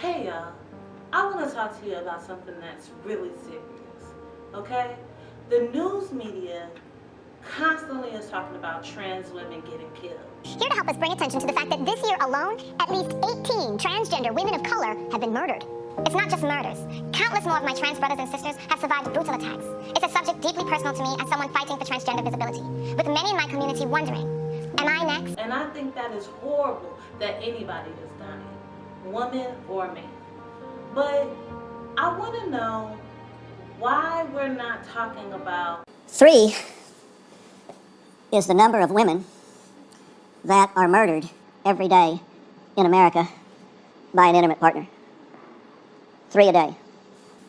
Hey y'all, I want to talk to you about something that's really serious, okay? The news media constantly is talking about trans women getting killed. Here to help us bring attention to the fact that this year alone, at least 18 transgender women of color have been murdered. It's not just murders. Countless more of my trans brothers and sisters have survived brutal attacks. It's a subject deeply personal to me as someone fighting for transgender visibility, with many in my community wondering, am I next? And I think that is horrible that anybody has done it, woman or man. But I want to know why we're not talking about 3 is the number of women that are murdered every day in America by an intimate partner. 3 a day.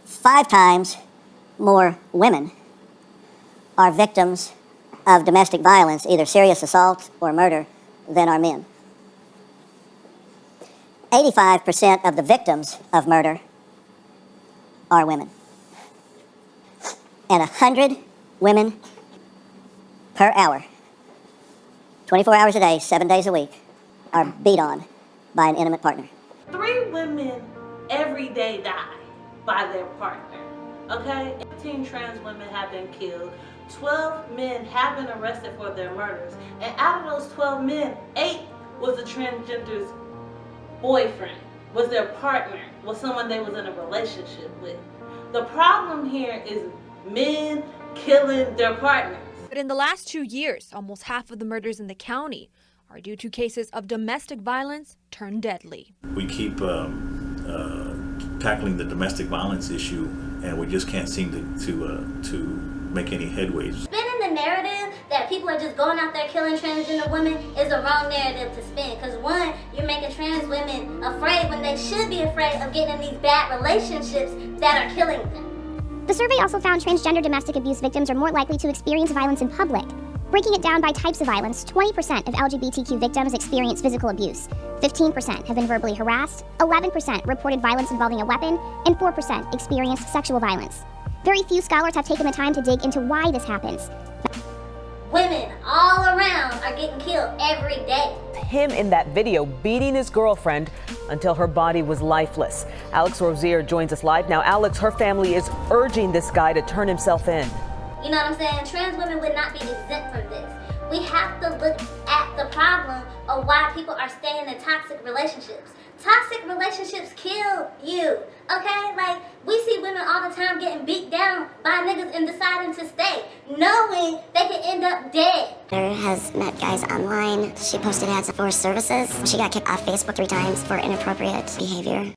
5 times more women are victims of domestic violence, either serious assault or murder, than are men. 85% of the victims of murder are women. And 100 women per hour, 24 hours a day, 7 days a week, are beat on by an intimate partner. 3 women every day die by their partner, okay? 18 trans women have been killed, 12 men have been arrested for their murders, and out of those 12 men, 8 was the transgender's boyfriend, was their partner, was someone they was in a relationship with. The problem here is men killing their partners. But in the last 2 years, almost half of the murders in the county are due to cases of domestic violence turned deadly. We keep tackling the domestic violence issue, and we just can't seem to make any headway. Spinning the narrative that people are just going out there killing transgender women is the wrong narrative to spin. Because one, you're making trans women afraid when they should be afraid of getting in these bad relationships that are killing them. The survey also found transgender domestic abuse victims are more likely to experience violence in public. Breaking it down by types of violence, 20% of LGBTQ victims experience physical abuse, 15% have been verbally harassed, 11% reported violence involving a weapon, and 4% experienced sexual violence. Very few scholars have taken the time to dig into why this happens. Women all around are getting killed every day. Him in that video beating his girlfriend until her body was lifeless. Alex Rozier joins us live now. Alex, her family is urging this guy to turn himself in. You know what I'm saying? Trans women would not be exempt from this. We have to look at the problem of why people are staying in toxic relationships. Toxic relationships kill you, okay? Like, we see women all the time getting beat down by niggas and deciding to stay, knowing they could end up dead. Has met guys online. She posted ads for services. She got kicked off Facebook 3 times for inappropriate behavior.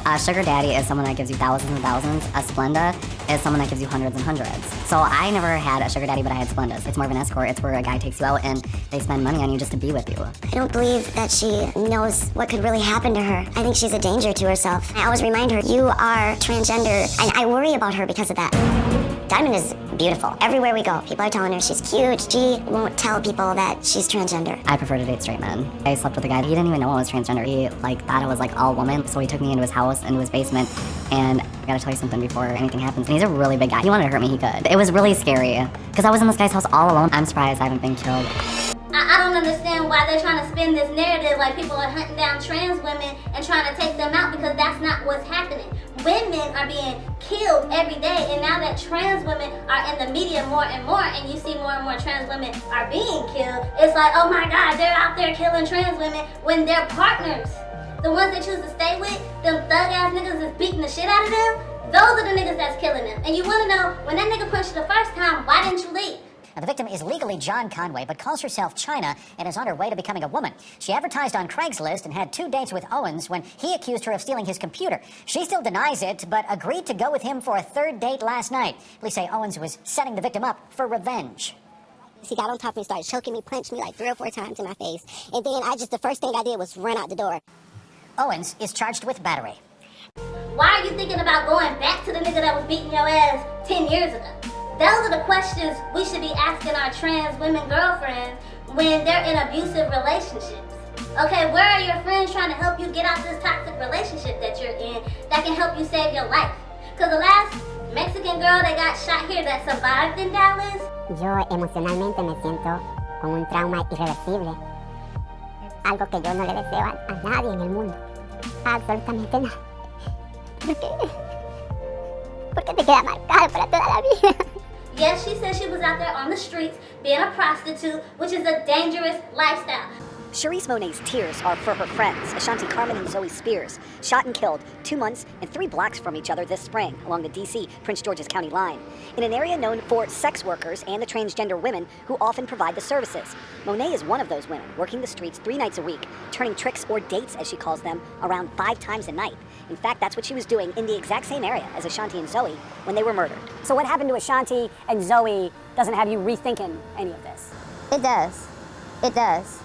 A sugar daddy is someone that gives you thousands and thousands. A Splenda is someone that gives you hundreds and hundreds. So I never had a sugar daddy, but I had Splendas. It's more of an escort. It's where a guy takes you out and they spend money on you just to be with you. I don't believe that she knows what could really happen to her. I think she's a danger to herself. I always remind her, you are transgender, and I worry about her because of that. Diamond is beautiful. Everywhere we go, people are telling her she's cute. She won't tell people that she's transgender. I prefer to date straight men. I slept with a guy. He didn't even know I was transgender. He thought I was all woman. So he took me into his house, into his basement, and I gotta tell you something before anything happens. And he's a really big guy. He wanted to hurt me, he could. It was really scary because I was in this guy's house all alone. I'm surprised I haven't been killed. I don't understand why they're trying to spin this narrative like people are hunting down trans women and trying to take them out, because that's not what's happening. Women are being killed every day, and now that trans women are in the media more and more, and you see more and more trans women are being killed, it's like, oh my God, they're out there killing trans women when their partners, the ones they choose to stay with, them thug ass niggas is beating the shit out of them, those are the niggas that's killing them. And you wanna know, when that nigga punched you the first time, why didn't you leave? Now, the victim is legally John Conway, but calls herself China and is on her way to becoming a woman. She advertised on Craigslist and had 2 dates with Owens when he accused her of stealing his computer. She still denies it, but agreed to go with him for a 3rd date last night. Police say Owens was setting the victim up for revenge. He got on top of me, started choking me, punched me like 3 or 4 times in my face. And then the first thing I did was run out the door. Owens is charged with battery. Why are you thinking about going back to the nigga that was beating your ass 10 years ago? Those are the questions we should be asking our trans women girlfriends when they're in abusive relationships. Okay, where are your friends trying to help you get out this toxic relationship that you're in that can help you save your life? Because the last Mexican girl that got shot here that survived in Dallas. Yo emocionalmente me siento con un trauma irreversible. Algo que yo no le deseo a nadie en el mundo. Absolutamente nada. ¿Por qué? ¿Por qué te queda marcado para toda la vida? Yes, she said she was out there on the streets being a prostitute, which is a dangerous lifestyle. Cherise Monet's tears are for her friends, Ashanti Carmen and Zoe Spears, shot and killed 2 months and 3 blocks from each other this spring along the D.C. Prince George's County line, in an area known for sex workers and the transgender women who often provide the services. Monet is one of those women, working the streets 3 nights a week, turning tricks or dates, as she calls them, around 5 times a night. In fact, that's what she was doing in the exact same area as Ashanti and Zoe when they were murdered. So what happened to Ashanti and Zoe doesn't have you rethinking any of this? It does. It does.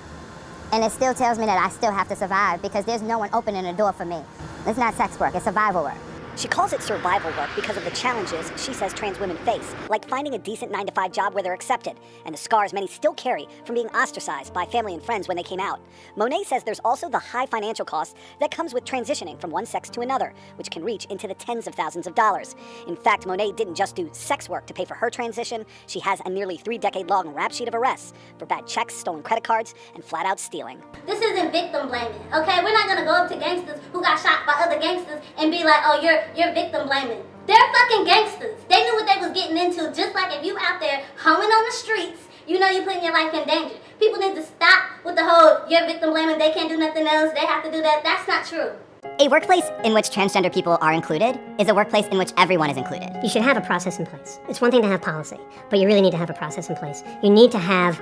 And it still tells me that I still have to survive because there's no one opening the door for me. It's not sex work, it's survival work. She calls it survival work because of the challenges she says trans women face, like finding a decent 9-to-5 job where they're accepted, and the scars many still carry from being ostracized by family and friends when they came out. Monet says there's also the high financial cost that comes with transitioning from one sex to another, which can reach into the tens of thousands of dollars. In fact, Monet didn't just do sex work to pay for her transition. She has a nearly 3-decade-long rap sheet of arrests for bad checks, stolen credit cards, and flat-out stealing. This isn't victim blaming, okay? We're not gonna go up to gangsters who got shot by other gangsters and be like, oh, you're victim blaming. They're fucking gangsters. They knew what they was getting into, just like if you out there hoeing on the streets, you know you're putting your life in danger. People need to stop with the whole, you're victim blaming, they can't do nothing else, they have to do that. That's not true. A workplace in which transgender people are included is a workplace in which everyone is included. You should have a process in place. It's one thing to have policy, but you really need to have a process in place. You need to have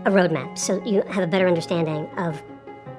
a roadmap so you have a better understanding of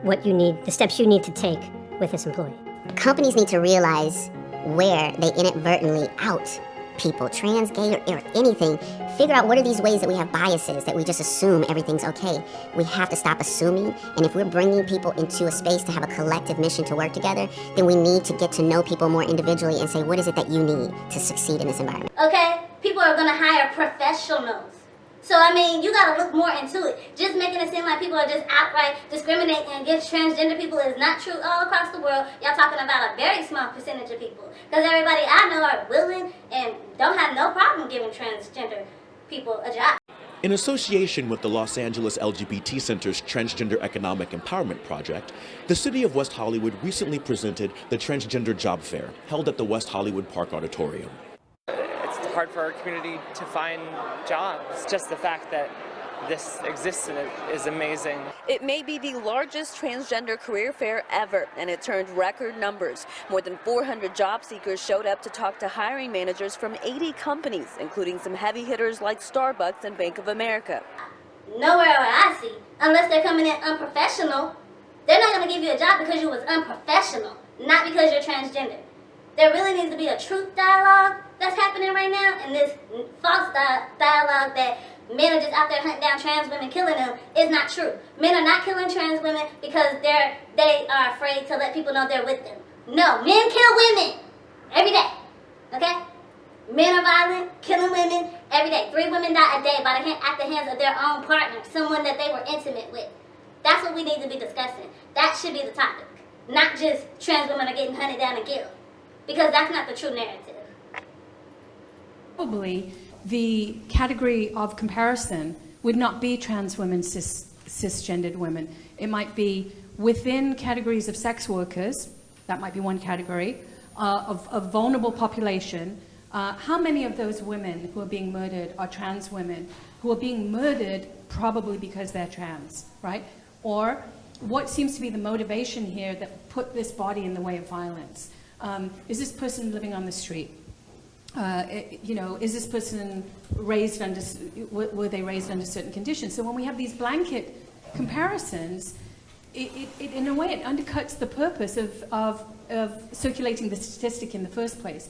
what you need, the steps you need to take with this employee. Companies need to realize where they inadvertently out people, trans, gay, or anything. Figure out what are these ways that we have biases, that we just assume everything's okay. We have to stop assuming, and if we're bringing people into a space to have a collective mission to work together, then we need to get to know people more individually and say, what is it that you need to succeed in this environment? Okay? People are gonna hire professionals. So, I mean, you gotta look more into it. Just making it seem like people are just outright discriminating against transgender people is not true all across the world. Y'all talking about a very small percentage of people. Because everybody I know are willing and don't have no problem giving transgender people a job. In association with the Los Angeles LGBT Center's Transgender Economic Empowerment Project, the City of West Hollywood recently presented the Transgender Job Fair, held at the West Hollywood Park Auditorium. It's hard for our community to find jobs. Just the fact that this exists in it is amazing. It may be the largest transgender career fair ever, and it turned record numbers. More than 400 job seekers showed up to talk to hiring managers from 80 companies, including some heavy hitters like Starbucks and Bank of America. Nowhere where I see, unless they're coming in unprofessional, they're not going to give you a job because you was unprofessional, not because you're transgender. There really needs to be a truth dialogue that's happening right now, and this false dialogue that men are just out there hunting down trans women, killing them, is not true. Men are not killing trans women because they are afraid to let people know they're with them. No, men kill women every day, okay? Men are violent, killing women every day. 3 women die a day at the hands of their own partner, someone that they were intimate with. That's what we need to be discussing. That should be the topic, not just trans women are getting hunted down and killed, because that's not the true narrative. Probably the category of comparison would not be trans women, cisgendered women. It might be within categories of sex workers, that might be one category, of vulnerable population. How many of those women who are being murdered are trans women who are being murdered probably because they're trans, right? Or what seems to be the motivation here that put this body in the way of violence? Is this person living on the street? Is this person raised under, were they raised under certain conditions? So when we have these blanket comparisons, it in a way, it undercuts the purpose of circulating the statistic in the first place.